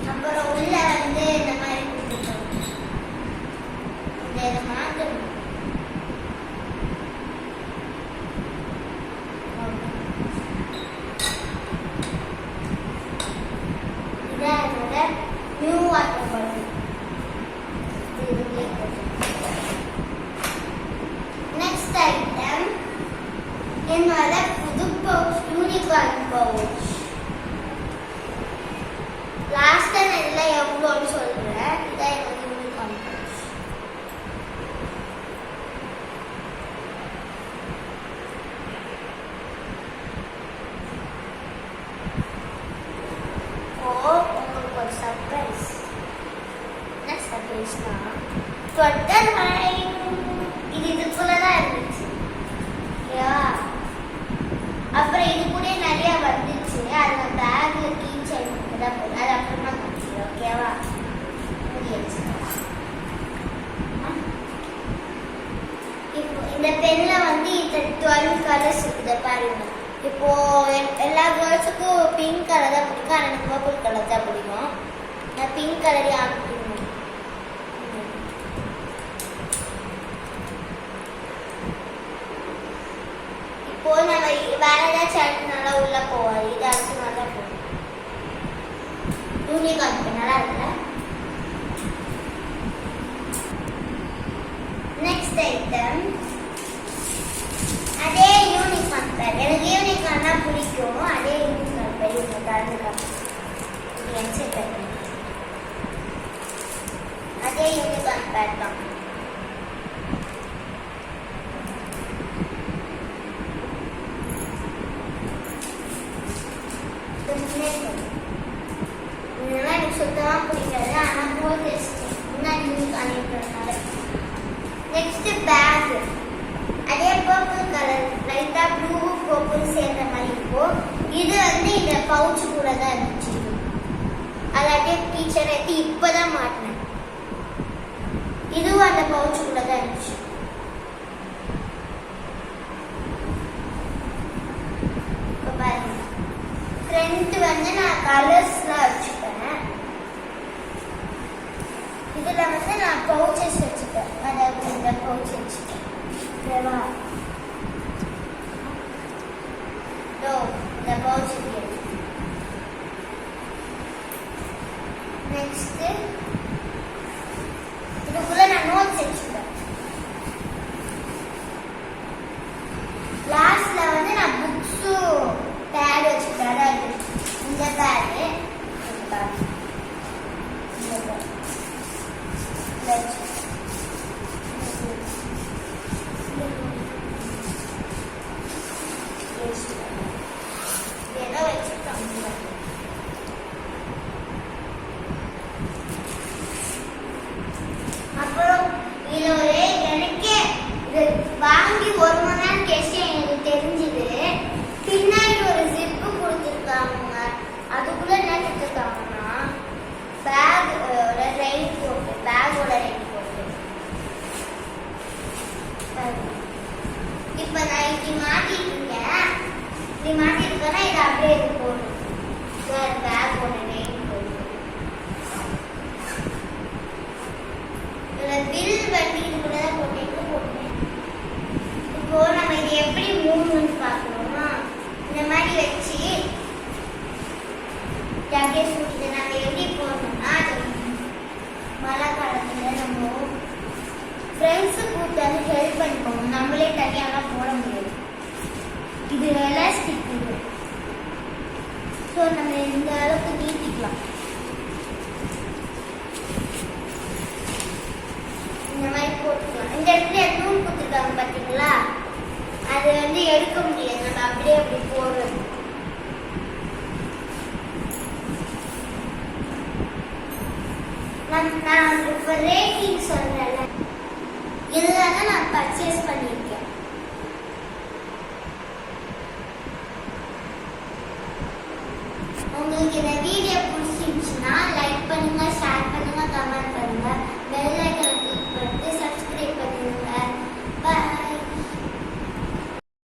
அப்புறம் உள்ள வந்து இந்த மாதிரி கொடுத்துருக்கோம். இதை மாற்றணும். இதான் என்னோட new water bottle. Next item என்னோட புது pouch, unicorn pouch. Last time இதெல்லாம் எவ்வளோன்னு சொல்கிறேன். இதான் என்னோட யூனிகார்ன் பவுச். உங்களுக்கு ஒரு சர்ப்ரைஸ். என்ன சர்ப்ரைஸ்னா ஸ்வெட்டர் ஹேங். இது இதுக்குள்ள தான் இருந்துச்சு. ஓகேவா? அப்புறம் இது கூட நிறைய வந்துச்சு. அது நான் பேக்ல கீ செயின் தான் போடுறேன். அது அப்புறமா காமிக்கிறேன். ஓகேவா? முடியாச்சு. இப்போ இந்த பென்ல வந்து இந்த 12 கலர்ஸ் இருக்குது பாருங்க. இப்போ எல்லா கேர்ள்ஸுக்கும் பிங்க் கலர் தான் பிடிக்கும். ஆனால் எனக்கு பர்பிள் கலர் தான் பிடிக்கும். நான் பிங்க் கலரே ஆக்கிக்கணும். இப்போ நம்ம வேற ஏதாச்சும் அடுத்தனால உள்ள போவாது. இது அடுத்தனால தான் போகும். யூனிகார்ன் பென் நல்லா இருக்குல்ல? நெக்ஸ்ட் ஐட்டம் அதே யூனிகார்ன் பென். எனக்கு யூனிகார்ன் தான் பிடிக்கும். அதே யூனிகார்ன் பென் இவங்க தந்துருக்காங்க. அதே யூனிகார்ன் பென் தான். இதெல்லாம் எனக்கு சுத்தமாக பிடிக்காது. ஆனால் போட்டு வச்சுட்டேன். முன்னாடி யூனிகார்ன் இருக்கிறதுனால. Next back. அதே பர்பிள் கலர், லைட்டாக ப்ளூ பர்பிள் சேர்ந்த மாதிரி இருக்கும். இது வந்து இந்த பவுச் கூட தான் இருந்துச்சு. அது அப்படியே டீச்சர் எடுத்து இப்போ தான் மாட்டினேன். இதுவும் அந்த பவுச் கூட தான் இருந்துச்சு. இப்போ பாருங்க, ஃப்ரண்ட் வந்து நான் கலர்ஸ்லாம் வச்சுப்பேன். இதில் வந்து நான் பவுச்சஸ் வச்சுப்பேன். அதாவது இந்த பவுச் வச்சுப்பேன். ஓகேவா? இந்த பவுச் நெக்ஸ்ட் இதுக்குள்ள நான் நோட்ஸ் வச்சுப்பேன். லாஸ்ட்ல வந்து நான் புக்ஸும் பேட் வச்சுப்பேன். அதாவது இந்த பேடு அப்புறம் இதுல ஒரு எனக்கே இது வாங்கி 1 மணி நேரம் கழிச்சு எனக்கு தெரிஞ்சுது. பின்னாடி ஒரு ஜிப்பு கொடுத்துருக்காங்க. அதுக்குள்ள என்ன கொடுத்துருக்காங்கன்னா பேக்கோட ரெயின் கோட். பேக்கோட ரெயின் கோட். இப்போ நான் இப்படி மாட்டிட்டு இருக்கேன். இப்படி மாட்டிருக்கேன்னா இது அப்படியே இது போடணும். பேக்கோட ரெயின் கோட். இதில் பில் வண்டி இது கூட தான் போட்டேன். இப்போ நம்ம இது எப்படி மூவ்மெண்ட் பார்க்கணுமா? இந்த மாதிரி வச்சு அப்படியே சுட்டு நம்ம எப்படி போடணும்னா, மழை காலத்தில் நம்ம ஃப்ரெண்ட்ஸு கூப்பிட்டு ஹெல்ப் பண்ணிக்கோங்க. நம்மளே தனியாலாம் போட முடியாது. இது எலாஸ்டிக் இது. ஸோ நம்ம இந்த அளவுக்கு நீட்டிக்கலாம். இந்த மாதிரி போட்டுக்கலாம். இந்த இடத்துல நூல் கொடுத்துருக்காங்க பார்த்தீங்களா? அது வந்து எடுக்க முடியாது. நம்ம அப்படியே அப்படி போடுறது. நான் இப்போ ரேட்டிங் சொல்கிறேன்ல, இதெல்லாம் தான் நான் பர்ச்சேஸ் பண்ணியிருக்கேன். உங்களுக்கு இந்த வீடியோ பிடிச்சிருந்துச்சுன்னா லைக் பண்ணுங்க, ஷேர் பண்ணுங்க, கமெண்ட்